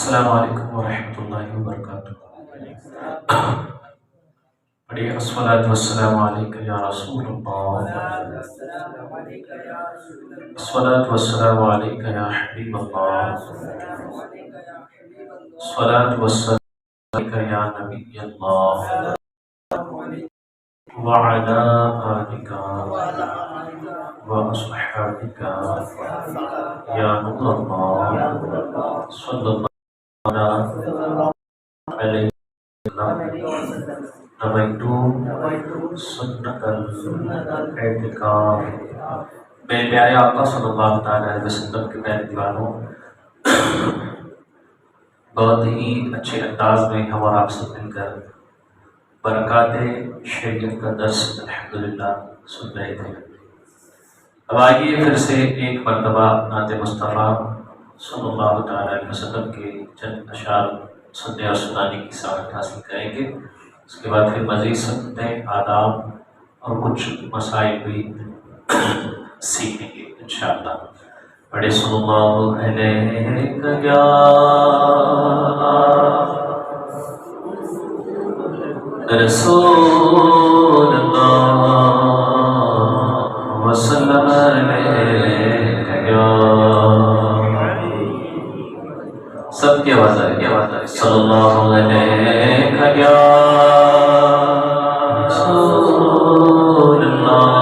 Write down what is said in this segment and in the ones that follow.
السلام علیکم ورحمۃ اللہ وبرکاتہ۔ پڑھیے الصلاۃ والسلام علیک یا رسول اللہ، الصلاۃ والسلام علیک یا حبیب اللہ، الصلاۃ والسلام علیک یا نبی اللہ، وعلی آلک واصحابک یا نور اللہ، صلی اللہ علیہ نویت سنت الاعتکاف۔ میرے پیارے آقا صلی اللہ تعالیٰ علیہ وسلم کے پیارے دیوانوں، بہت ہی اچھے انداز میں ہم اور آپ سب مل کر برکات شریعت کا درس الحمدللہ سن رہے تھے۔ اب آئیے پھر سے ایک مرتبہ نعت مصطفیٰ صلی اللہ تعالیٰ علیہ وسلم کے چند اشعار سننے اور سنانے کی سعادت حاصل کریں گے۔ اس کے بعد پھر مزید سنتے آداب اور کچھ مسائل بھی سیکھیں گے انشاءاللہ۔ پڑھے صلی اللہ علیہ یا رسول اللہ وسلم علیہ یا سب کی آواز آ رہی ہے، صلی اللہ علیہ یا رسول اللہ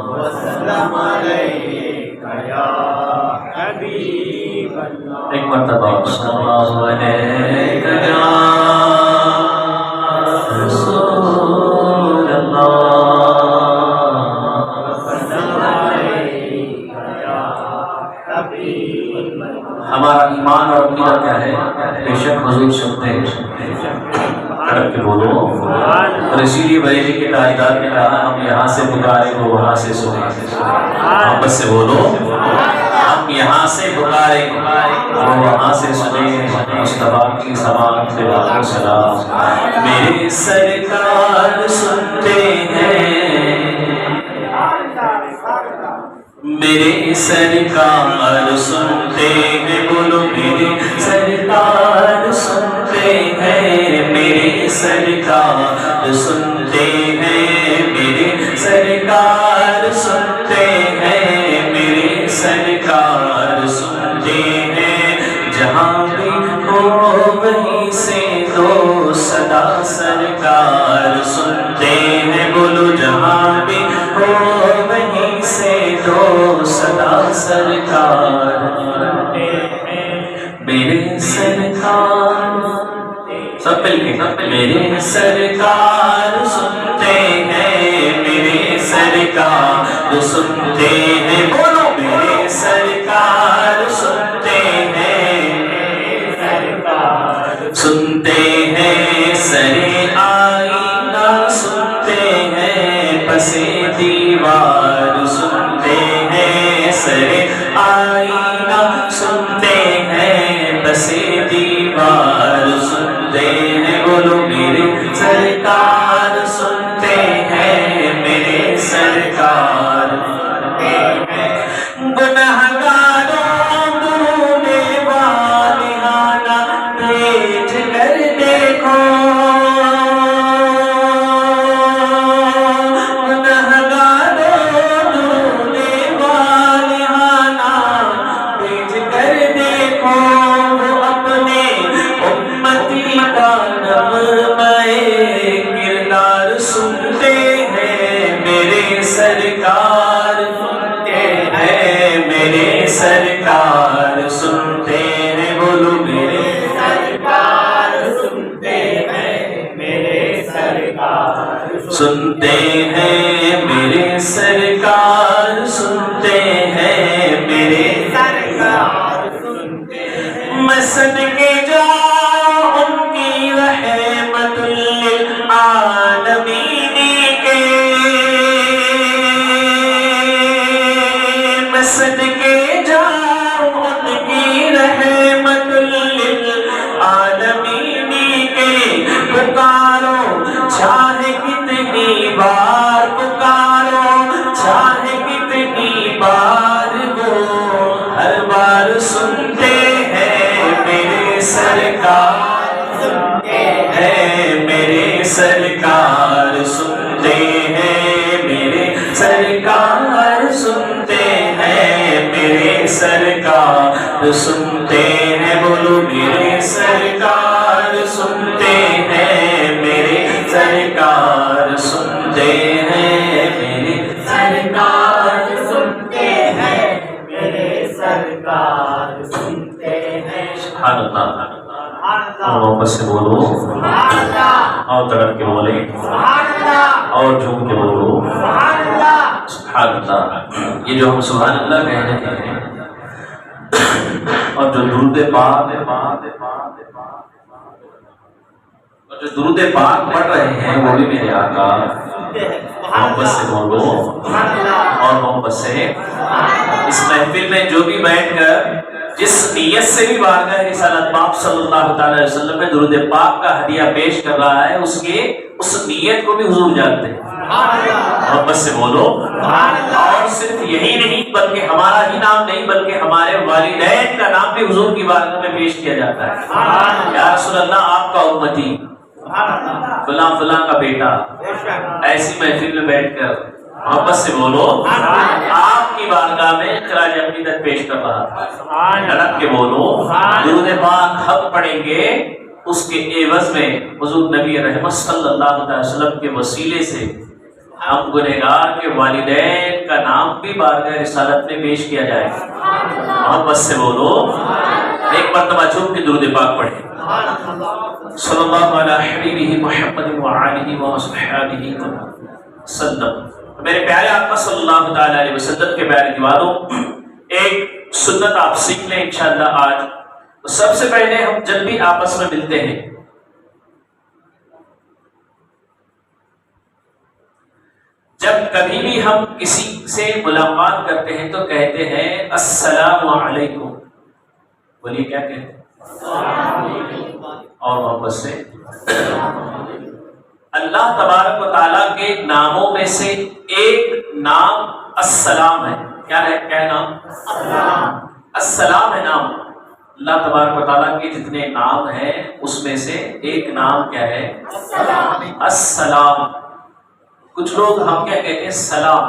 وسلم علیہ یا حبیب اللہ۔ ایک مرتبہ صلی اللہ علیہ یا رسول اللہ وسلم علیہ یا حبیب اللہ۔ ہمارا ایمان اور عقیدہ کیا ہے؟ بے شک حضور سنتے ہیں، کڑک کے بولو۔ اور اسی لیے بریلی کے تاجدار نے کہا ہم یہاں سے پکاریں وہ وہاں سے سنیں۔ محبت سے بولو، ہم یہاں سے پکاریں وہ وہاں سے سنیں۔ مصطفیٰ کی سماعت سے لاکھوں سلام۔ میرے سرکار سنتے ہیں، میرے سرکار سنتے ہیں، بولو میرے سرکار سنتے ہیں، میرے سرکار سنتے ہیں، میرے سرکار سنتے ہیں، میرے سرکار سنتے ہیں۔ جہاں بھی ہو وہیں سے دو صدا سرکار سنتے ہیں، بولو جہاں بھی ہو وہیں سے دو صدا سرکار میرے سرکار سب مل کے میرے سرکار سنتے ہیں، میرے سرکار سنتے ہیں، بولو میرے سرکار سنتے ہیں، سنتے ہیں۔ سرے آئینہ سنتے ہیں، پسے دیوار سنتے ہیں، سرے آئینہ سنتے ہیں، پسے دیوار سنتے ہیں، بولو میرے سرکار سنتے ہیں، میرے سرکار گنہگاروں ڈوبنے والہانہ بیٹھ کر دیکھو، گنہگاروں ڈوبنے والہانہ بیٹھ کر دیکھو، وہ اپنے امتی کا نغمہ سرکار سنتے ہیں، میرے سرکار سنتے ہیں، میرے سرکار سنتے ہیں، بولو میرے سرکار سنتے ہیں، میرے سرکار سنتے ہیں، میرے سرکار سنتے ہیں، میرے سرکار سنتے ہیں۔ سبحان اللہ، اور محبت سے بولو اور تڑپ کے بولے اور جھوم کے بولو سبحان اللہ۔ یہ جو ہم سبحان اللہ کہہ رہے ہیں اور جو درود پاک پڑھ رہے ہیں وہ بھی میرے آقا، محبت سے بولو اور محبت سے اس محفل میں جو بھی بیٹھ کر جس نیت سے بھی بارگاہ رسالت پاک صلی اللہ تعالی علیہ وسلم میں درود پاک کا ہدیہ پیش کر رہا ہے، اس نیت کو بھی حضور جانتے ہیں، محبت سے بولو۔ اور صرف یہی نہیں بلکہ ہمارا ہی نام نہیں بلکہ ہمارے والدین کا نام بھی حضور کی بارگاہ میں پیش کیا جاتا ہے، یا رسول اللہ آپ کا امتی فلاں فلاں کا بیٹا، ایسی محفل میں بیٹھ کر محبت سے بولو آپ کی بارگاہ میں خراج عقیدت پیش کر رہا تھا، لڑک کے بولو درود پاک حق پڑھیں گے، اس کے عوض میں حضور نبی رحمت صلی اللہ علیہ وسلم کے وسیلے سے ہم گنہگار کے والدین کا نام بھی بارگاہ رسالت میں پیش کیا جائے گا، محبت سے بولو ایک مرتبہ چھوٹ کے درود پاک پڑھیں صلی اللہ علیہ حبیبہ محمد وعلیہ وصحبہ وسلم۔ میرے پیارے آقا صلی اللہ تعالی علیہ وسلم کے پیارے دیوانوں، ایک سنت آپ سیکھ لیں انشاءاللہ آج۔ سب سے پہلے ہم جب بھی آپس میں ملتے ہیں جب کبھی بھی ہم کسی سے ملاقات کرتے ہیں تو کہتے ہیں السلام علیکم، بولیے کیا کہتے ہیں؟ اور محبت سے اللہ تبارک و تعالیٰ کے ناموں میں سے ایک نام السلام ہے۔ کیا ہے؟ کیا نام؟ السلام ہے نام۔ اللہ تبارک و تعالیٰ کے جتنے نام ہیں اس میں سے ایک نام کیا ہے؟ السلام۔ کچھ لوگ ہم کیا کہتے ہیں؟ سلام۔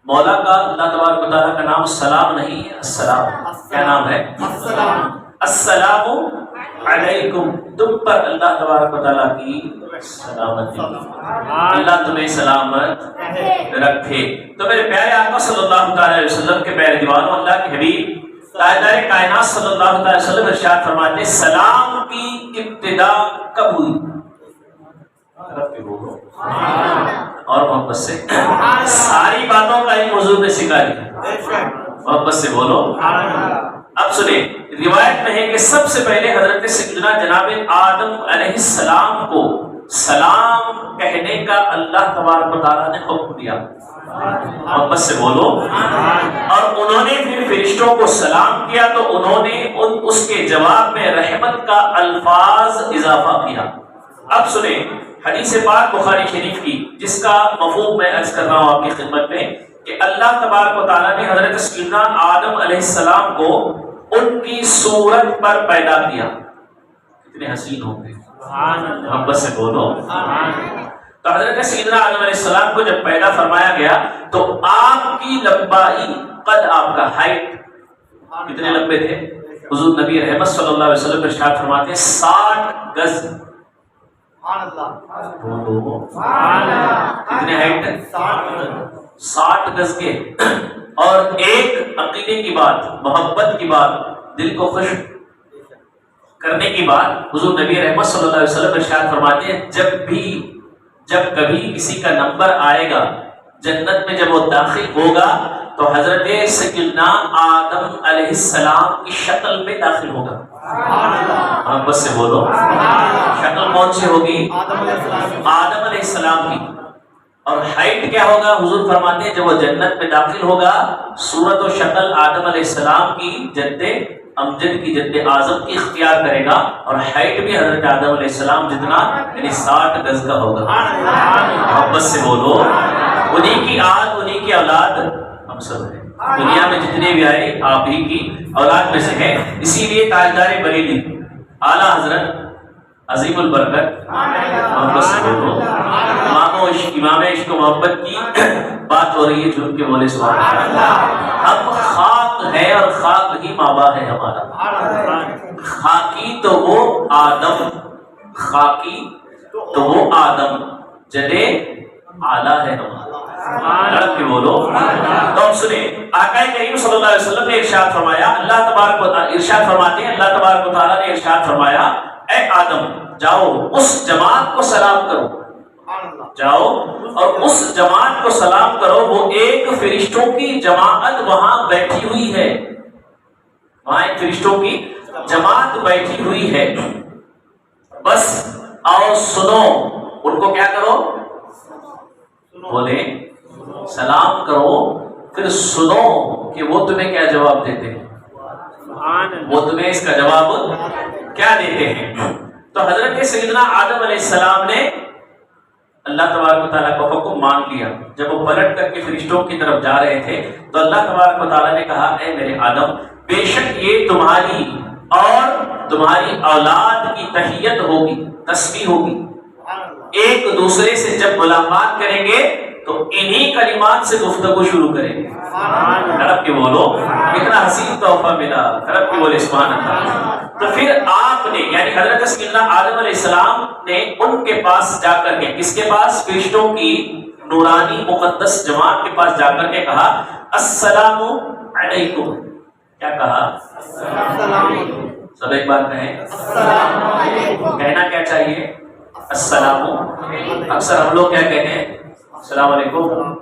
مولا کا اللہ تبارک و تعالیٰ کا نام سلام نہیں ہے، السلام۔ کیا نام ہے؟ السلام علیکم، تم پر اللہ تبارک و تعالیٰ کی سلامتی، اللہ تمہیں سلامت رکھے۔ تو میرے پیارے آقا صلی اللہ تعالی علیہ وسلم کے پیارے دیوانوں، اللہ کے حبیب تاجدار کائنات صلی اللہ تعالی وسلم ارشاد فرماتے ہیں سلام کی ابتدا کب ہوئی؟ اور محبت سے ساری باتوں کا ایک حضور نے سکھا دیا، محبت سے بولو۔ اب سنیں، روایت میں ہے کہ سب سے پہلے حضرت سیدنا جناب آدم علیہ السلام کو سلام کہنے کا اللہ تبارک و تعالیٰ نے حکم دیا، محبت سے بولو۔ اور انہوں نے پھر فرشتوں کو سلام کیا تو انہوں نے اس کے جواب میں رحمت کا الفاظ اضافہ کیا۔ اب سنیں حدیث پاک بخاری شریف کی، جس کا مفہوم میں عرض کر رہا ہوں آپ کی خدمت میں، کہ اللہ تبارک و تعالیٰ نے حضرت سیدنا آدم علیہ السلام کو ان کی صورت پر پیدا کیا۔ کتنے حسین ہوں گے، محبت سے بولو۔ تو حضرت سیدنا آدم علیہ السلام کو جب پیدا فرمایا گیا تو آپ کی لمبائی، قد آپ کا ہائٹ کتنے لمبے تھے؟ حضور نبی رحمت صلی اللہ علیہ وسلم ارشاد فرماتے ہیں 60 گز۔ کتنے ہائٹ؟ 60 گز کے۔ اور ایک عقیدے کی بات، محبت کی بات، دل کو خوش کرنے کی بات، حضور نبی رحمت صلی اللہ علیہ وسلم ارشاد فرماتے ہیں جب کبھی کسی کا نمبر آئے گا جنت میں، جب وہ داخل ہوگا تو حضرت سیدنا آدم علیہ السلام کی شکل میں داخل ہوگا، محبت سے بولو۔ شکل کون سی ہوگی؟ آدم علیہ السلام کی۔ اور ہائٹ کیا ہوگا؟ حضور فرماتے ہیں جب وہ جنت میں داخل ہوگا صورت و شکل آدم علیہ السلام کی، جد امجد کی، جد اعظم کی اختیار کرے گا، اور ہائٹ بھی حضرت آدم علیہ السلام جتنا، یعنی 60 گز کا ہوگا، محبت سے بولو۔ انہی کی آل، انہی کی اولاد ہم سب ہیں، دنیا میں جتنے بھی آئے آپ ہی کی اولاد میں سے ہیں۔ اسی لیے تاجدار بریلی اعلیٰ حضرت عظیم البرکت محمد سے بولو. امام عشق و محبت کی بات ہو رہی ہے، جھوم کے بولے سبحان اللہ. ہم خاک ہے اور خاک ہی مابا ہے ہمارا. خاکی تو وہ آدم، خاکی تو وہ آدم جدے آلہ ہے ہمارا. رب کے بولو. تو ہم سنیں آقا کریم صلی اللہ علیہ وسلم نے ارشاد فرمایا، اللہ تبارک و تعالی ارشاد فرماتے ہیں، اللہ تبارک و تعالی نے ارشاد فرمایا اے آدم جاؤ اس جماعت کو سلام کرو، جاؤ اور اس جماعت کو سلام کرو، وہ ایک فرشتوں کی جماعت وہاں بیٹھی ہوئی ہے، وہاں ایک فرشتوں کی جماعت بیٹھی ہوئی ہے. بس آؤ سنو، ان کو کیا کرو؟ بولے سلام کرو، پھر سنو کہ وہ تمہیں کیا جواب دیتے ہیں، وہ تمہیں اس کا جواب کیا دیتے ہیں. تو حضرت سیدنا آدم علیہ السلام نے اللہ تبارک و تعالیٰ کا حکم مان لیا. جب وہ پلٹ کر کے فرشتوں کی طرف جا رہے تھے تو اللہ تبارک و تعالیٰ نے کہا اے میرے آدم، بے شک یہ تمہاری اور تمہاری اولاد کی تحیت ہوگی، تسبیح ہوگی. ایک دوسرے سے جب ملاقات کریں گے تو انہی کلمات سے گفتگو شروع کریں گے. رب کے بولو کتنا حسین تحفہ ملا. رب کے بولے سبحان اللہ. تو پھر آپ نے یعنی حضرت سیدنا آدم علیہ السلام نے ان کے پاس جا کر کے، کس کے پاس؟ فرشتوں کی نورانی مقدس جماعت کے پاس جا کر کے کہا السلام علیکم. کیا کہا؟ سب ایک بار کہیں السلام علیکم. کہنا کیا چاہیے؟ السلام. اکثر ہم لوگ کیا کہتے ہیں؟ السلام علیکم.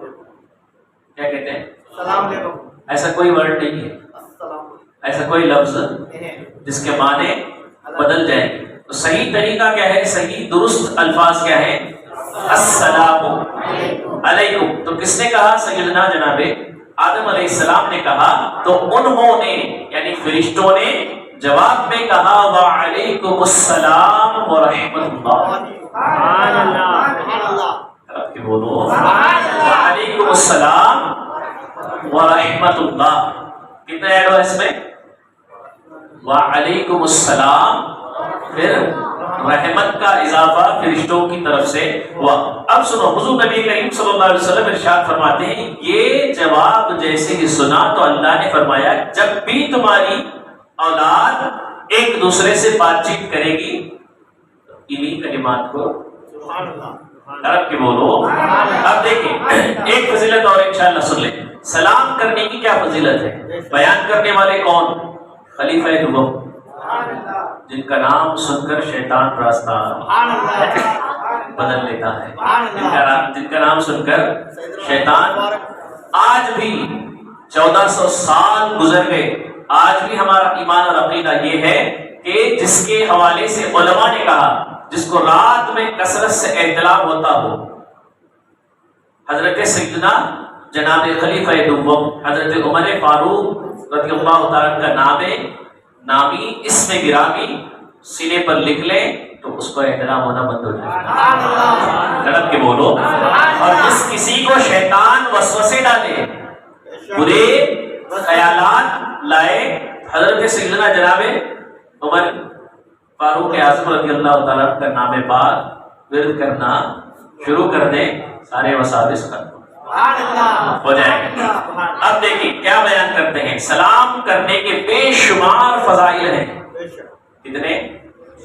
کیا کہتے ہیں؟ السلام علیکم. ایسا کوئی ورڈ نہیں ہے، ایسا کوئی لفظ جس کے معنی بدل جائیں گے. تو صحیح طریقہ کیا ہے؟ صحیح درست الفاظ کیا ہے؟ السلام علیکم. تو کس نے کہا؟ سیدنا جناب آدم علیہ السلام نے کہا. تو انہوں نے یعنی فرشتوں نے جواب میں کہا وعلیکم السلام ورحمۃ اللہ. آپ کے بولو وعلیکم السلام ورحمۃ اللہ. کتنا ایڈ ہوا اس میں؟ وعلیکم السلام، پھر رحمت کا اضافہ فرشتوں کی طرف سے ہوا. اب سنو، حضور نبی کریم صلی اللہ علیہ وسلم ارشاد فرماتے ہیں یہ جواب جیسے ہی سنا تو اللہ نے فرمایا جب بھی تمہاری اولاد ایک دوسرے سے بات چیت کرے گی انہی کلمات کو رب کے بولو. اب دیکھیں ایک فضیلت اور انشاءاللہ سن لیں. سلام کرنے کی کیا فضیلت ہے؟ بیان کرنے والے کون؟ خلیفہ دوم، جن کا نام سن کر شیطان راستہ بدل لیتا ہے. جن کا نام سن کر شیطان، آج بھی 1400 سال گزر گئے، آج بھی ہمارا ایمان اور عقیدہ یہ ہے کہ جس کے حوالے سے علماء نے کہا جس کو رات میں کثرت سے احتلام ہوتا ہو، حضرت سیدنا جناب خلیفہ دوم حضرت عمر فاروق رضی اللہ تعالیٰ کا نامی اسم گرامی سینے پر لکھ لیں تو اس پر احترام ہونا بند ہو جائے. رب کے بولو. اور جس کسی کو شیطان وسوسے ڈالے، برے خیالات لائے، حضرت سیدنا جناب عمر فاروق اعظم رضی اللہ تعالیٰ کا نام پاک ورد کرنا شروع کر دیں، سارے وساوس ختم ہو جائیں گے. اب دیکھیں کیا بیان کرتے ہیں. سلام کرنے کے بے شمار فضائل ہیں. کتنے؟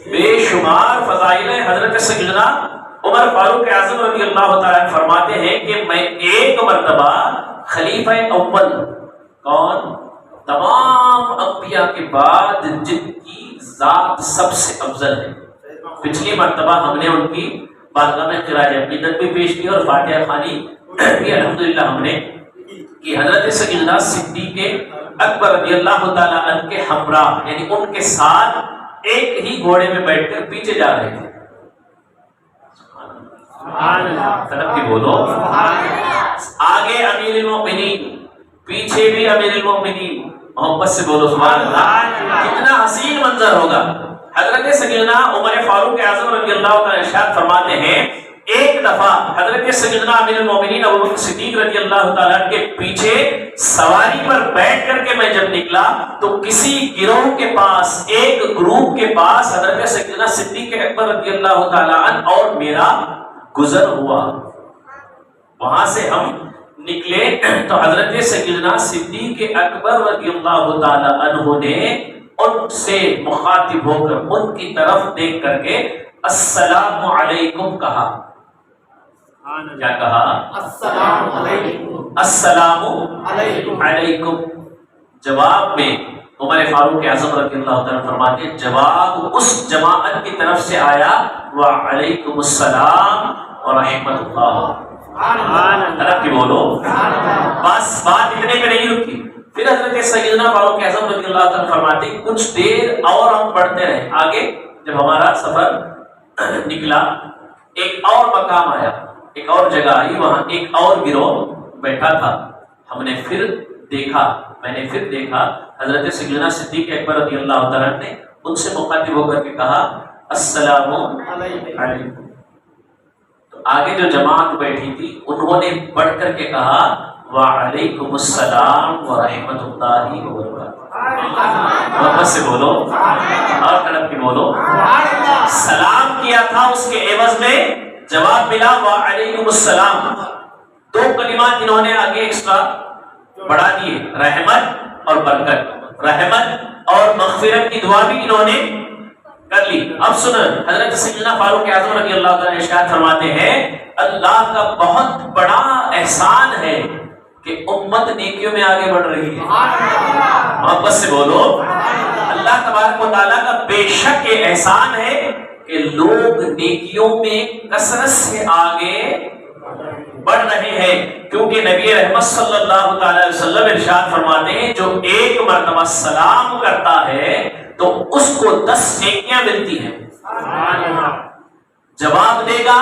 بے شمار فضائل ہیں. حضرت سیدنا عمر فاروق اعظم رضی اللہ تعالیٰ فرماتے ہیں کہ میں ایک مرتبہ خلیفہ اول، کون؟ تمام انبیاء کے بعد جن کی ذات سب سے افضل ہے، پچھلی مرتبہ ہم نے ان کی بارگاہ میں خراج عقیدت بھی پیش کی اور فاتحہ خوانی بھی الحمدللہ ہم نے کی. حضرت سیدنا صدیق اکبر رضی اللہ تعالیٰ عنہ کے ہمراہ یعنی ان کے ساتھ ایک ہی گھوڑے میں بیٹھ کر پیچھے جا رہے تھے. طرف کی بولو. آگے امیر المؤمنین، پیچھے بھی امیر المؤمنین. محبت سے بولو سبحان اللہ. کتنا حسین منظر ہوگا. حضرت سیدنا عمر فاروق اعظم رضی اللہ تعالیٰ ارشاد فرماتے ہیں ایک دفعہ حضرت سیدنا امیر المؤمنین ابو بکر صدیق رضی اللہ تعالیٰ کے پیچھے سواری پر بیٹھ کر کے میں میں جب نکلا تو کسی گروہ کے پاس، ایک گروپ کے پاس حضرت سیدنا صدیق اکبر رضی اللہ تعالی عنہ اور میرا گزر ہوا۔ وہاں سے ہم نکلے تو حضرت سیدنا صدیق اکبر رضی اللہ تعالی عنہ نے ان سے مخاطب ہو کر ان کی طرف دیکھ کر کے السلام علیکم کہا۔ کیا کہا؟ السلام علیکم، السلام علیکم۔ جواب میں عمر فاروق اعظم رضی اللہ تعالیٰ فرماتے ہیں جواب اس جماعت کی طرف سے آیا وعلیکم السلام ورحمۃ اللہ۔ طرف کی بولو، بس بات اتنے پہ نہیں رکی۔ پھر حضرت سیدنا فاروق اعظم رضی اللہ تعالیٰ فرماتے ہیں کچھ دیر اور ہم پڑھتے رہے۔ آگے جب ہمارا سفر نکلا ایک اور مقام آیا، ایک اور جگہ آئی، وہاں ایک اور گروہ بیٹھا تھا۔ ہم نے پھر دیکھا، میں نے پھر دیکھا حضرت سیدنا صدیق اکبر رضی اللہ تعالیٰ نے ان سے مخاطب ہو کر کے کہا السلام علیکم۔ تو آگے جو جماعت بیٹھی تھی انہوں نے بڑھ کر کے کہا وعلیکم السلام ورحمۃ اللہ وبرکاتہ۔ واپس سے بولو اور تڑپ کے بولو۔ سلام کیا تھا، اس کے عوض میں جواب ملا وعلیکم السلام۔ دو کلمات انہوں نے آگے ایکسٹرا بڑھا دیے، رحمت اور برکت، رحمت اور مغفرت کی دعا بھی انہوں نے کر لی۔ اب سنیں حضرت سیدنا فاروق اعظم رضی اللہ تعالیٰ ارشاد فرماتے ہیں اللہ کا بہت بڑا احسان ہے کہ امت نیکیوں میں آگے بڑھ رہی ہے۔ محبت سے بولو، اللہ تبارک و تعالیٰ کا بے شک یہ احسان ہے کہ لوگ نیکیوں میں کثرت سے آگے بڑھ رہے ہیں، کیونکہ نبی رحمت صلی اللہ تعالی علیہ وسلم ارشاد فرماتے ہیں جو ایک مرتبہ سلام کرتا ہے تو اس کو 10 نیکیاں ملتی ہیں، جواب دے گا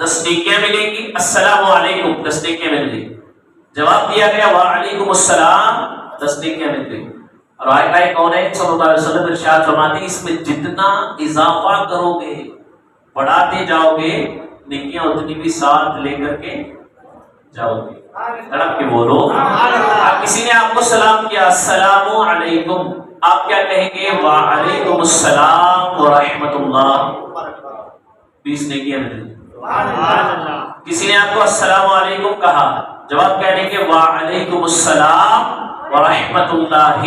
10 نیکیاں ملیں گی، السلام علیکم 10 نیکیاں مل گئی، جواب دیا گیا وعلیکم السلام 10 نیکیاں مل گئی۔ اور آقا کون ہے صلی اللہ علیہ وسلم ارشاد فرماتے ہیں اس میں جتنا اضافہ کرو گے بڑھاتے جاؤ گے نیکیاں اتنی بھی ساتھ لے کر کے جاؤ گے۔ تڑپ کے بولو، کسی نے آپ کو سلام کیا السلام علیکم، آپ کیا کہیں گے وعلیکم السلام ورحمۃ اللہ، 20 نیکیاں ملیں گی۔ کسی نے آپ کو السلام علیکم کہا، جواب کیا دیں گے وعلیکم السلام ورحمۃ اللہ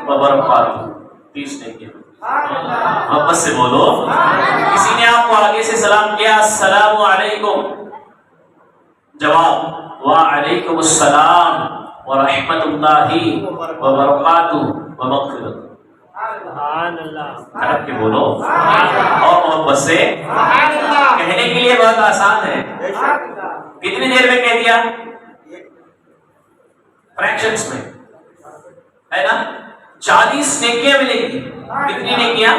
وبرکاتہ، 30 نیکیاں۔ محبت سے بولو، کسی نے آپ کو آگے سے سلام کیا السلام علیکم، جواب وعلیکم السلام ورحمۃ اللہ وبرکاتہ ومغفرۃ۔ عرب کے بولو اور محبت سے کہنے کے لیے بہت آسان ہے، کتنی دیر میں کہہ دیا؟ فریکشنز میں ہے نا، 40 نیکیاں ملیں گی۔ کتنی نیکیاں؟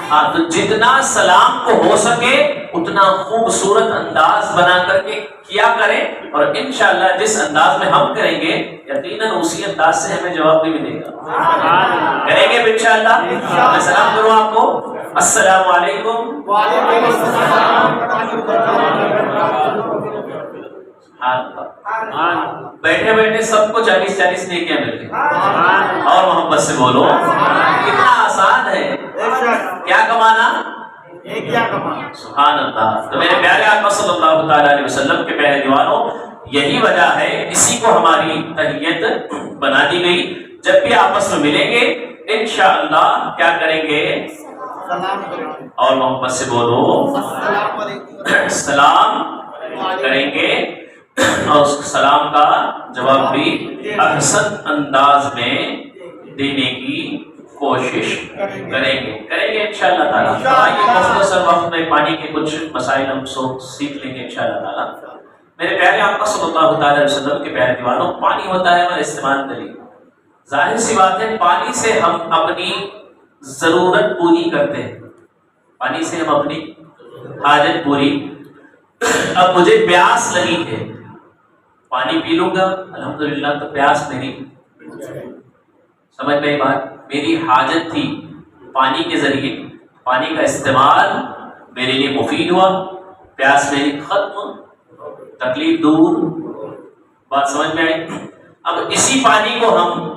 ہاں، تو جتنا سلام کو ہو سکے اتنا خوبصورت انداز بنا کر کے کیا کریں، اور انشاءاللہ جس انداز میں ہم کریں گے یقیناً اسی انداز سے ہمیں جواب بھی ملے گا۔ کریں گے انشاءاللہ؟ میں سلام کروں آپ کو، السلام علیکم۔ بیٹھے بیٹھے سب کو 40 نیکیاں مل گئی، اور محبت سے بولو کتنا آسان ہے، کیا کمانا؟ سبحان اللہ۔ تو میرے پیارے آقا صلی اللہ تعالی علیہ وسلم کے پیارے دیوانوں، یہی وجہ ہے، اسی کو ہماری تحیت بنا دی گئی۔ جب بھی آپس میں ملیں گے انشاءاللہ کیا کریں گے؟ اور محبت سے بولو سلام کریں گے، اور اس سلام کا جواب بھی احسن انداز میں دینے کی کوشش کریں گے انشاءاللہ تعالیٰ۔ آئیے مختصر وقت میں پانی کے کچھ مسائل ہم سیکھ لیں گے انشاءاللہ تعالیٰ۔ میرے پیارے آقا صلی اللہ تعالی علیہ وسلم کے پیارے دیوانوں، پانی ہوتا ہے ہمارا استعمال کریں، ظاہر سی بات ہے پانی سے ہم اپنی ضرورت پوری کرتے ہیں، پانی سے ہم اپنی حاجت پوری۔ اب مجھے پیاس لگی ہے، پانی پی لوں گا الحمدللہ تو پیاس نہیں، سمجھ میں بات، میری حاجت تھی پانی کے ذریعے، پانی کا استعمال میرے لیے مفید ہوا، پیاس میری ختم، تکلیف دور، بات سمجھ میں آئی۔ اب اسی پانی کو ہم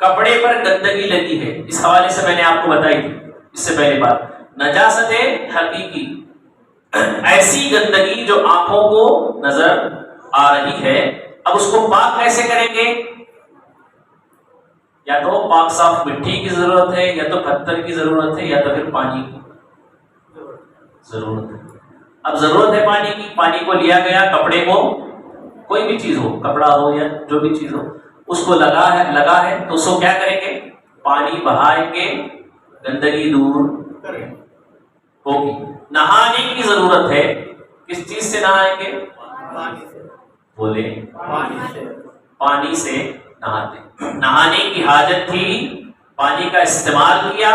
کپڑے پر گندگی لگی ہے، اس حوالے سے میں نے آپ کو بتائی تھی اس سے پہلے بات، نجاست حقیقی، ایسی گندگی جو آنکھوں کو نظر آ رہی ہے، اب اس کو پاک کیسے کریں گے؟ یا تو پاک صاف مٹی کی ضرورت ہے، یا تو پتھر کی ضرورت ہے، یا تو پھر پانی کی ضرورت ہے۔ اب ضرورت ہے پانی کی، پانی کو لیا گیا، کپڑے کو، کوئی بھی چیز ہو، کپڑا ہو یا جو بھی چیز ہو، اس کو لگا ہے تو اس کو کیا کریں گے؟ پانی بہائیں گے، گندگی دور ہوگی۔ نہانے کی ضرورت ہے، کس چیز سے نہائیں گے؟ بولے پانی سے نہاتے، نہانے کی حاجت تھی، پانی کا استعمال کیا،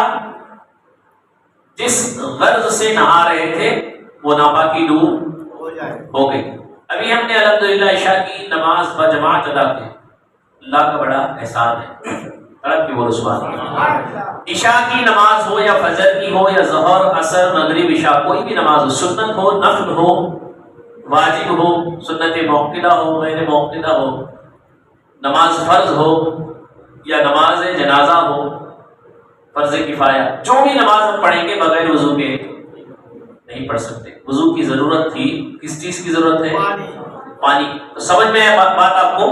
جس غرض سے نہا رہے تھے وہ ناپاکی دور ہو گئی۔ ابھی ہم نے الحمدللہ عشاء کی نماز بجماعت ادا کی، اللہ کا بڑا احسان ہے، رب کی بولو سبحان اللہ۔ عشاء کی نماز ہو یا فجر کی ہو یا ظہر عصر مغرب عشاء، کوئی بھی نماز ہو، سنت ہو نفل ہو واجب ہو، سنت موقدہ ہو غیر موقدہ ہو، نماز فرض ہو یا نماز جنازہ ہو، فرض کفایہ، جو بھی نماز ہم پڑھیں گے بغیر وضو کے نہیں پڑھ سکتے۔ وضو کی ضرورت تھی، کس چیز کی ضرورت ہے؟ پانی۔ تو سمجھ میں آیا بات آپ کو؟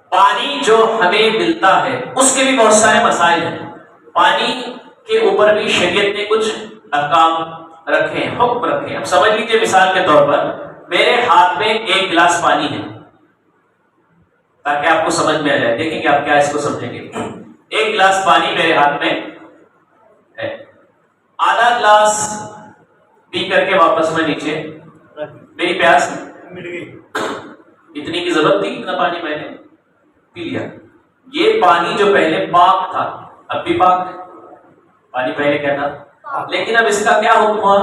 پانی جو ہمیں ملتا ہے اس کے بھی بہت سارے مسائل ہیں، پانی کے اوپر بھی شریعت نے کچھ احکام رکھے ہیں، حکم رکھے ہیں۔ اب سمجھ لیجیے مثال کے طور پر میرے ہاتھ میں ایک گلاس پانی ہے، تاکہ آپ کو سمجھ میں آ جائے، دیکھیں گے آپ کیا اس کو سمجھیں گے۔ ایک گلاس پانی میرے ہاتھ میں ہے، آدھا گلاس پی کر کے واپس میں نیچے، میری پیاس مٹ گئی، اتنی کی ضرورت تھی، اتنا پانی میں نے پی لیا۔ یہ پانی جو پہلے پاک تھا اب بھی پاک ہے، پانی پہلے کیا تھا، لیکن اب اس کا کیا حکم ہوا؟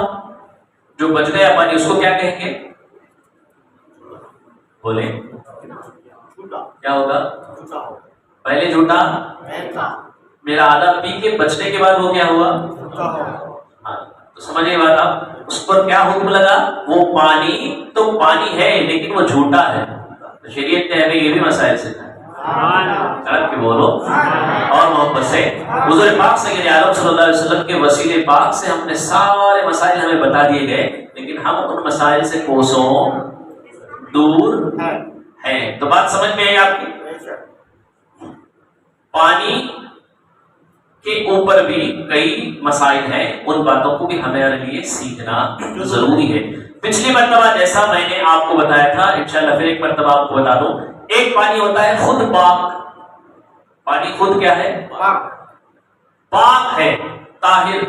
جو بچ گیا پانی اس کو کیا کہیں گے؟ بولے کیا ہوگا؟ پہلے جھوٹا، میرا آدھا پی کے بچنے کے بعد وہ کیا ہوا؟ ہاں، تو سمجھے بات آپ؟ اس پر کیا حکم لگا؟ وہ پانی تو پانی ہے لیکن وہ جھوٹا ہے، تو شریعت نے ہمیں یہ بھی مسائل سکھائے، کی بولو اور محبت سے۔ حضور پاک سید عالم صلی اللہ علیہ وسلم کے وسیلے پاک سے ہم نے سارے مسائل ہمیں بتا دیے گئے، لیکن ہم ان مسائل سے کوسوں دور ہیں۔ تو بات سمجھ میں آئی آپ کی؟ پانی کے اوپر بھی کئی مسائل ہیں، ان باتوں کو بھی ہمارے لیے سیکھنا ضروری ہے۔ پچھلی مرتبہ جیسا میں نے آپ کو بتایا تھا، انشاءاللہ پھر ایک مرتبہ آپ کو بتا دوں، ایک پانی ہوتا ہے خود پاک، پانی خود کیا ہے؟ پاک ہے، طاہر،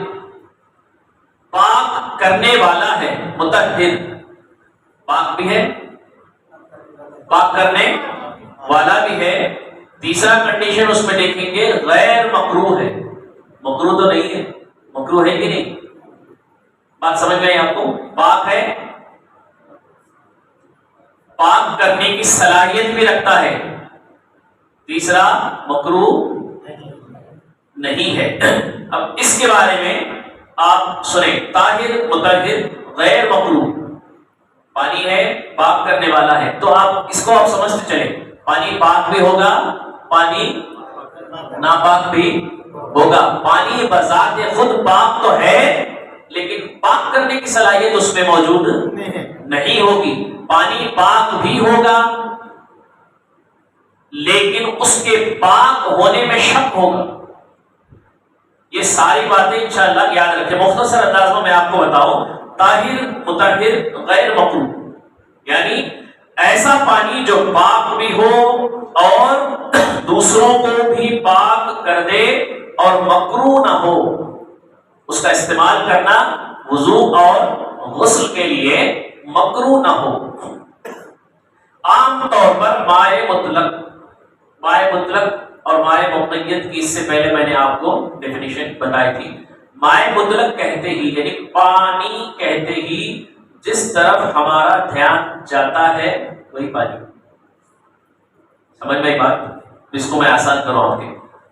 پاک کرنے والا ہے، مطہر، پاک بھی ہے پاک کرنے والا بھی ہے۔ تیسرا کنڈیشن اس میں دیکھیں گے غیر مکروہ ہے، مکروہ تو نہیں ہے، مکروہ ہے کہ نہیں؟ بات سمجھ میں آئی آپ کو؟ پاک ہے، پاک کرنے کی صلاحیت بھی رکھتا ہے، تیسرا مکروہ نہیں ہے۔ اب اس کے بارے میں آپ سنیں، طاہر، مطہر، غیر مکروہ، پانی ہے، پاک کرنے والا ہے، تو آپ اس کو آپ سمجھتے چلیں، پانی پاک بھی ہوگا، پانی ناپاک بھی ہوگا۔ پانی بذات خود پاک تو ہے لیکن پاک کرنے کی صلاحیت اس میں موجود نہیں ہوگی۔ پانی پاک بھی ہوگا لیکن اس کے پاک ہونے میں شک ہوگا۔ یہ ساری باتیں انشاءاللہ یاد رکھیں۔ مختصر انداز میں آپ کو بتاؤں، طاہر، مطہر، غیر مکروہ، یعنی ایسا پانی جو پاک بھی ہو اور دوسروں کو بھی پاک کر دے اور مکروہ نہ ہو، اس کا استعمال کرنا وضو اور غسل کے لیے مکروہ نہ ہو۔ عام طور پر مائع مطلق اور مائع مقید کی اس سے پہلے میں نے آپ کو ڈیفینیشن بتائی تھی۔ مائع مطلق کہتے ہی یعنی پانی کہتے ہی جس طرف ہمارا دھیان جاتا ہے وہی پانی۔ سمجھ میں ایک بات، جس کو میں آسان کروں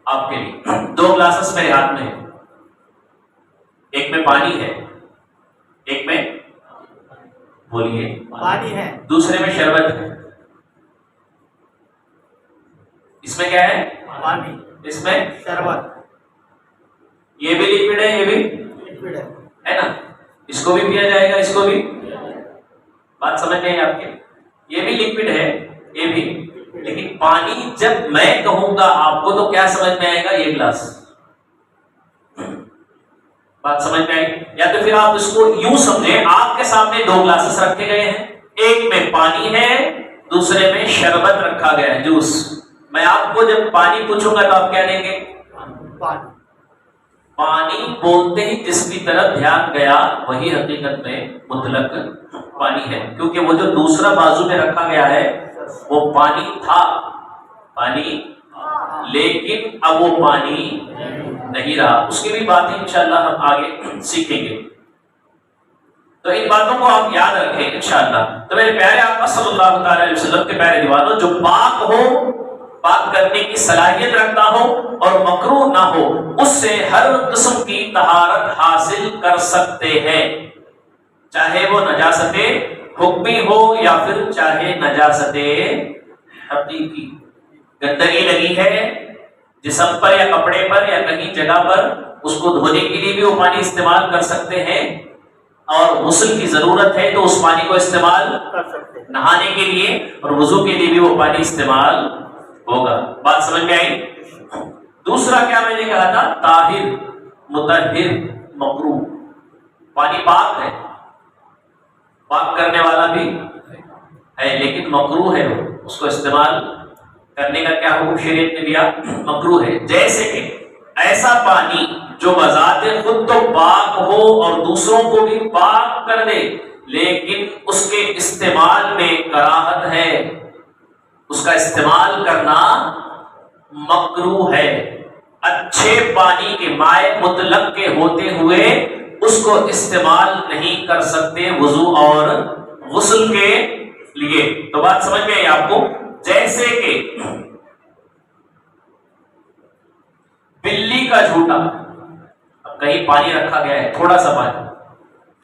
آپ کے لیے، دو گلاسز میرے ہاتھ میں ہے، ایک میں پانی ہے، ایک میں بولیے پانی ہے، دوسرے میں شربت ہے، اس میں کیا ہے؟ پانی۔ اس میں شربت یہ بھی لکوڈ ہے، یہ بھی لکوڈ ہے نا، اس کو بھی پیا جائے گا، اس کو بھی، بات سمجھ میں آپ کے، یہ بھی لکوڈ ہے یہ بھی، لیکن پانی جب میں کہوں گا آپ کو تو کیا سمجھ میں آئے گا؟ یہ گلاس، بات سمجھ میں آئی؟ یا تو پھر آپ اس کو یوں سمجھیں، آپ کے سامنے دو گلاسز رکھے گئے ہیں، ایک میں پانی ہے، دوسرے میں شربت رکھا گیا ہے، جوس۔ میں آپ کو جب پانی پوچھوں گا تو آپ کیا دیں گے؟ پانی۔ پانی بولتے ہی جس کی طرف دھیان گیا وہی حقیقت میں مطلق پانی ہے، کیونکہ وہ جو دوسرا بازو میں رکھا گیا ہے وہ پانی تھا، پانی، لیکن اب وہ پانی نہیں رہا۔ اس کی بھی باتیں انشاءاللہ ہم آگے سیکھیں گے، تو ان باتوں کو آپ یاد رکھیں انشاءاللہ۔ تو میرے پیارے آقا صلی اللہ تعالی علیہ وسلم کے پیارے دیوانوں، جو پاک ہو، پاک کرنے کی صلاحیت رکھتا ہو اور مکروہ نہ ہو، اس سے ہر قسم کی طہارت حاصل کر سکتے ہیں، چاہے وہ نجاست حکمی ہو یا پھر چاہے نجاست حقیقی۔ گندگی لگی ہے جسم پر یا کپڑے پر یا کہیں جگہ پر، اس کو دھونے کے لیے بھی وہ پانی استعمال کر سکتے ہیں، اور غسل کی ضرورت ہے تو اس پانی کو استعمال کر سکتے ہیں، نہانے کے لیے اور وضو کے لیے بھی وہ پانی استعمال ہوگا۔ بات سمجھ میں آئی؟ دوسرا کیا میں نے کہا تھا؟ طاہر، مطہر، مکروہ۔ پانی پاک ہے، پاک کرنے والا بھی ہے، لیکن مکروہ ہے، وہ اس کو استعمال کرنے کا کیا حکم شریعت نے دیا؟ مکروہ ہے۔ جیسے کہ ایسا پانی جو بذات خود تو پاک ہو اور دوسروں کو بھی پاک کر دے، لیکن اس کے استعمال میں کراہت ہے، اس کا استعمال کرنا مکروہ ہے۔ اچھے پانی کے مائع مطلق کے ہوتے ہوئے اس کو استعمال نہیں کر سکتے وضو اور غسل کے لیے۔ تو بات سمجھ میں آئی آپ کو؟ جیسے کہ بلی کا جھوٹا، اب کہیں پانی رکھا گیا ہے، تھوڑا سا پانی،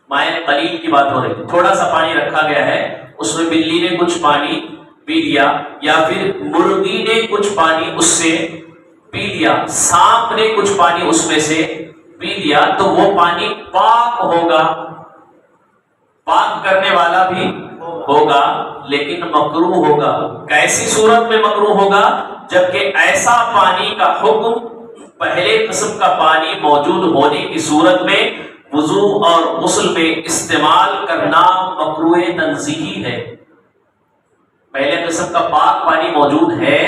مائع قلیل کی بات ہو رہی ہے، تھوڑا سا پانی رکھا گیا ہے، اس میں بلی نے کچھ پانی پی لیا، یا پھر مرغی نے کچھ پانی اس سے پی لیا، سانپ نے کچھ پانی اس میں سے پی لیا، تو وہ پانی پاک ہوگا، پاک کرنے والا بھی ہوگا، لیکن مکروہ ہوگا۔ کیسی صورت میں مکروہ ہوگا؟ جبکہ ایسا پانی کا حکم پہلے قسم کا پانی موجود ہونے کی صورت میں وضو اور غسل میں استعمال کرنا مکروہ تنزیہی ہے۔ پہلے قسم کا پاک پانی موجود ہے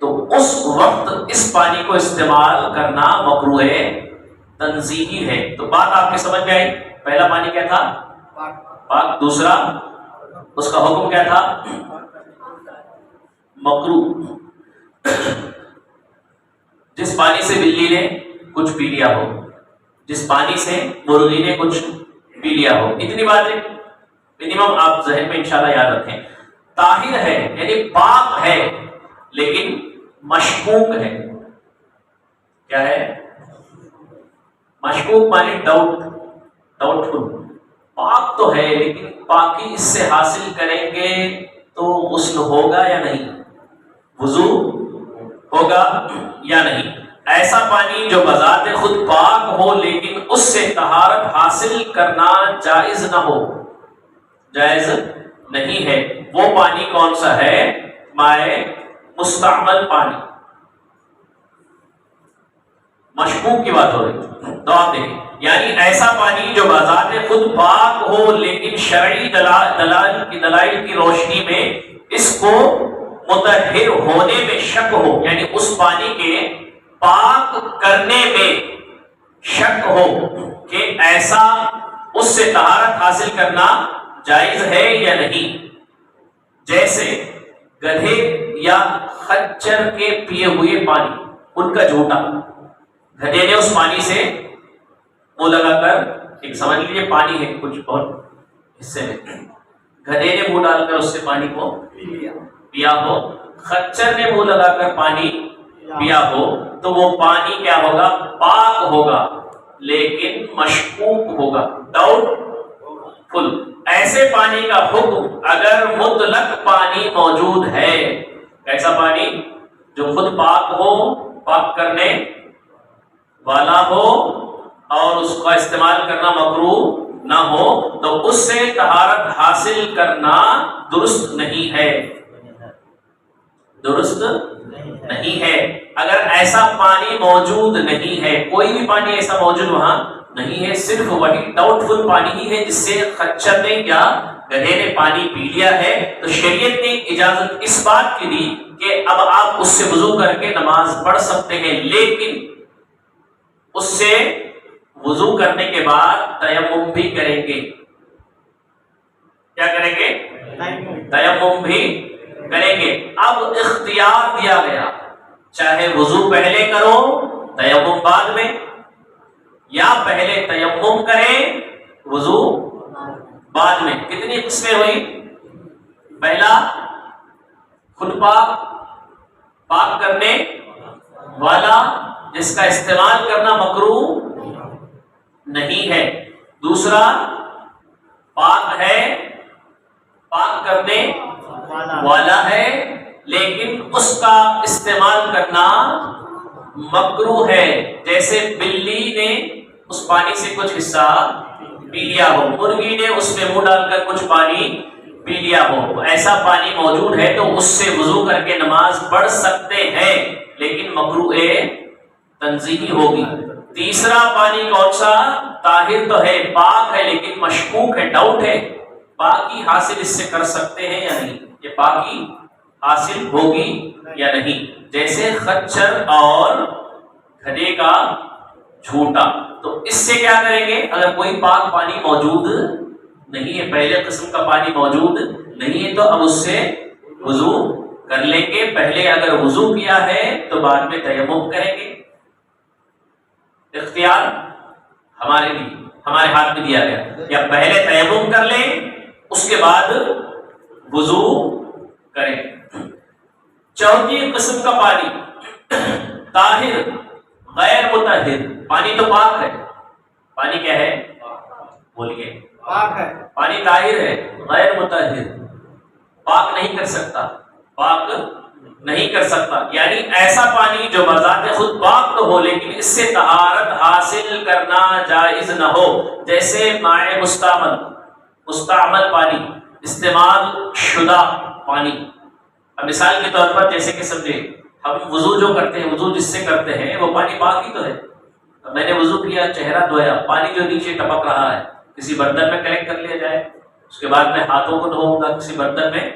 تو اس وقت اس پانی کو استعمال کرنا مکروہ تنزیہی ہے۔ تو بات آپ کی سمجھ میں آئی؟ پہلا پانی کیا تھا؟ پاک۔ دوسرا اس کا حکم کیا تھا؟ مکروہ۔ جس پانی سے بلی نے کچھ پی لیا ہو، جس پانی سے مرغی نے کچھ پی لیا ہو، اتنی باتیں منیمم آپ ذہن میں انشاءاللہ یاد رکھیں۔ طاہر ہے یعنی پاک ہے، لیکن مشکوک ہے۔ کیا ہے؟ مشکوک مانی ڈاؤٹ فل۔ پاک تو ہے لیکن پاکی اس سے حاصل کریں گے تو غسل ہوگا یا نہیں، وضو ہوگا یا نہیں۔ ایسا پانی جو بذات خود پاک ہو لیکن اس سے طہارت حاصل کرنا جائز نہ ہو، جائز نہیں ہے، وہ پانی کون سا ہے؟ مائع مستعمل پانی، مشکوک کی بات ہو رہی ہے۔ تو آپ دیکھیں، یعنی ایسا پانی جو بذات خود پاک ہو لیکن شرعی دلائل کی روشنی میں اس کو مطہر ہونے میں شک ہو، یعنی اس پانی کے پاک کرنے میں شک ہو کہ ایسا اس سے طہارت حاصل کرنا جائز ہے یا نہیں۔ جیسے گدھے یا خچر کے پیے ہوئے پانی، ان کا جھوٹا، گدھے نے اس پانی سے منہ لگا کر، ایک سمجھ لیجیے پانی ہے کچھ بہت حصے میں، گدھے نے منہ ڈال کر اس سے پانی کو پیا ہو، خچر نے منہ لگا کر پانی پیا ہو، تو وہ پانی کیا ہوگا؟ پاک ہوگا، لیکن مشکوک ہوگا، ڈاؤٹ فل۔ ایسے پانی کا حکم اگر مطلق پانی موجود ہے، ایسا پانی جو خود پاک ہو، پاک کرنے والا ہو اور اس کا استعمال کرنا مکروہ نہ ہو تو اس سے طہارت حاصل کرنا درست نہیں ہے، درست نہیں ہے۔ اگر ایسا پانی موجود نہیں ہے، کوئی بھی پانی ایسا موجود وہاں نہیں ہے، صرف وہی ڈاؤٹ فل پانی ہی ہے جس سے خچر نے یا گدھے نے پانی پی لیا ہے، تو شریعت نے اجازت اس بات کی دی کہ اب آپ اس سے وضو کر کے نماز پڑھ سکتے ہیں، لیکن اس سے وضو کرنے کے بعد تیمم بھی کریں گے۔ کیا کریں گے؟ تیمم بھی کریں گے۔ اب اختیار دیا گیا، چاہے وضو پہلے کرو تیمم بعد میں، یا پہلے تیمم کریں وضو بعد میں۔ کتنی قسمیں ہوئی؟ پہلا خود پاک کرنے والا جس کا استعمال کرنا مکروہ نہیں ہے، دوسرا پاک ہے، پاک کرنے والا ہے لیکن اس کا استعمال کرنا مکروہ ہے، جیسے بلی نے اس پانی سے کچھ حصہ پی لیا ہو، مرغی نے اس میں منہ ڈال کر کچھ پانی پی لیا ہو، ایسا پانی موجود ہے تو اس سے وضو کر کے نماز پڑھ سکتے ہیں، لیکن مکروہ تنزیہی ہوگی۔ تیسرا پانی کون سا؟ طاہر تو ہے، پاک ہے لیکن مشکوک ہے، ڈاؤٹ ہے، پاکی حاصل اس سے کر سکتے ہیں یا نہیں، یہ پاکی حاصل ہوگی یا نہیں، جیسے خچر اور گدھے کا جھوٹا۔ تو اس سے کیا کریں گے؟ اگر کوئی پاک پانی موجود نہیں ہے، پہلے قسم کا پانی موجود نہیں ہے، تو اب اس سے وضو کر لیں گے۔ پہلے اگر وضو کیا ہے تو بعد میں تیمم کریں گے۔ اختیار ہمارے لیے، ہمارے ہاتھ میں دیا گیا، یا پہلے تیمم کر لیں اس کے بعد وضو کریں۔ چوتھی قسم کا پانی طاہر غیر مطہر، پانی تو پاک ہے، پانی کیا ہے؟ بولیے، پاک ہے، پانی طاہر ہے، غیر مطہر، پاک نہیں کر سکتا، پاک نہیں کر سکتا، یعنی ایسا پانی جو بذات خود پاک تو ہو لیکن اس سے طہارت حاصل کرنا جائز نہ ہو، جیسے مائع مستعمل پانی، استعمال شدہ پانی۔ اب مثال کے طور پر جیسے کہ سمجھے ہم وضو جو کرتے ہیں، وضو جس سے کرتے ہیں وہ پانی پاک ہی تو ہے۔ اب میں نے وضو کیا، چہرہ دھویا، پانی جو نیچے ٹپک رہا ہے کسی برتن میں کلیکٹ کر لیا جائے، اس کے بعد میں ہاتھوں کو دھوؤں گا، کسی برتن میں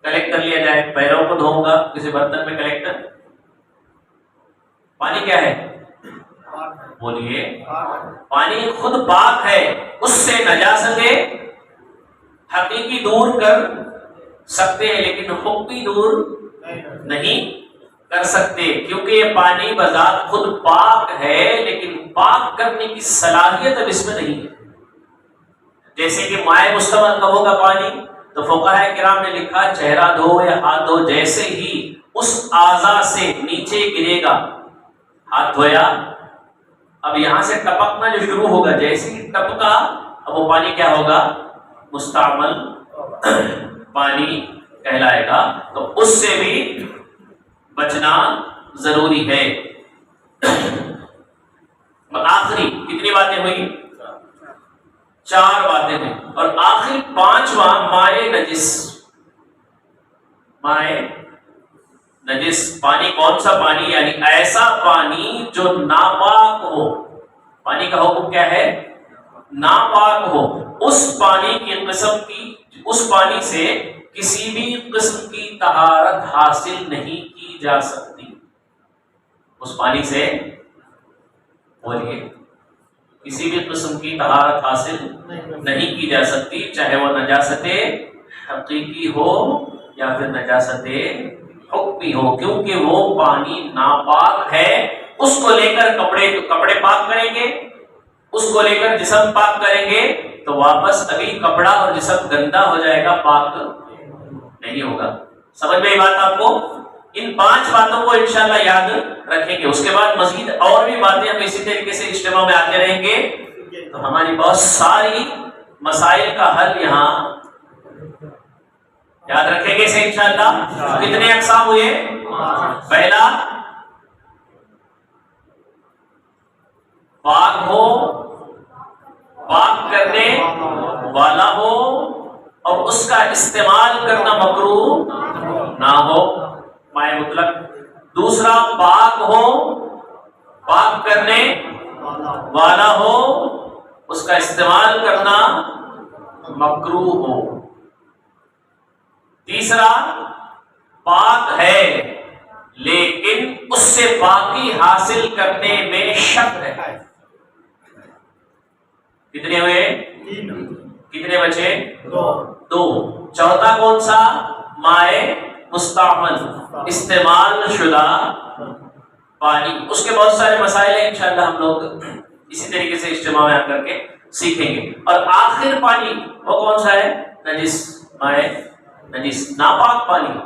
کلیکٹ کر لیا جائے، پیروں کو دھوؤں گا، کسی برتن میں کلیکٹ، پانی کیا ہے؟ بولیے، پانی خود پاک ہے، اس سے نجاستیں حقیقی دور کر سکتے ہیں لیکن حقیقی دور نہیں کر سکتے، کیونکہ یہ پانی بذات خود پاک ہے لیکن پاک کرنے کی صلاحیت اب اس میں نہیں ہے۔ جیسے کہ مائع مستعمل کا ہوگا پانی، تو فقہاء کرام نے لکھا چہرہ دھو یا ہاتھ دھو، جیسے ہی اس اعضاء سے نیچے گرے گا، ہاتھ دھویا، اب یہاں سے ٹپکنا جو شروع ہوگا، جیسے ہی ٹپکا اب وہ پانی کیا ہوگا؟ مستعمل پانی کہلائے گا، تو اس سے بھی بچنا ضروری ہے۔ آخری کتنی باتیں ہوئی؟ 4 باتیں ہوئی، اور آخری 5واں مائع نجس۔ مائع نجس پانی کون سا پانی؟ یعنی ایسا پانی جو ناپاک ہو، پانی کا حکم کیا ہے؟ ناپاک ہو، اس پانی کی قسم کی، اس پانی سے کسی بھی قسم کی طہارت حاصل نہیں کی جا سکتی، اس پانی سے بولیے کسی بھی قسم کی طہارت حاصل نہیں کی جا سکتی، چاہے وہ نجاست حقیقی ہو یا پھر نجاست حکمی ہو، کیونکہ وہ پانی ناپاک ہے۔ اس کو لے کر کپڑے پاک کریں گے، اس کو لے کر جسم پاک کریں گے تو واپس ابھی کپڑا اور جسم گندا ہو جائے گا، پاک نہیں ہوگا۔ سمجھ میں یہ بات آپ کو؟ ان 5 باتوں کو انشاءاللہ یاد رکھیں گے، اس کے بعد مزید اور بھی باتیں ہم اسی طریقے سے اجتماع میں آتے رہیں گے، تو ہماری بہت ساری مسائل کا حل یہاں یاد رکھیں گے سے انشاءاللہ۔ کتنے اقسام ہوئے؟ پہلا والا ہو اور اس کا استعمال کرنا مکروہ نہ ہو، مائع مطلق۔ دوسرا پاک ہو، پاک کرنے والا ہو، اس کا استعمال کرنا مکروہ ہو۔ تیسرا پاک ہے لیکن اس سے پاکی حاصل کرنے میں شک ہے۔ کتنے ہوئے؟ کتنے بچے؟ دو۔ چوتھا کون سا؟ مائع مستعمل، استعمال شدہ پانی۔ اس کے بہت سارے مسائل ہیں، انشاءاللہ ہم لوگ اسی طریقے سے اجتماع میں آ کر کے سیکھیں گے۔ اور آخر پانی وہ کون سا ہے؟ نجس، مائع نجس، ناپاک پانی۔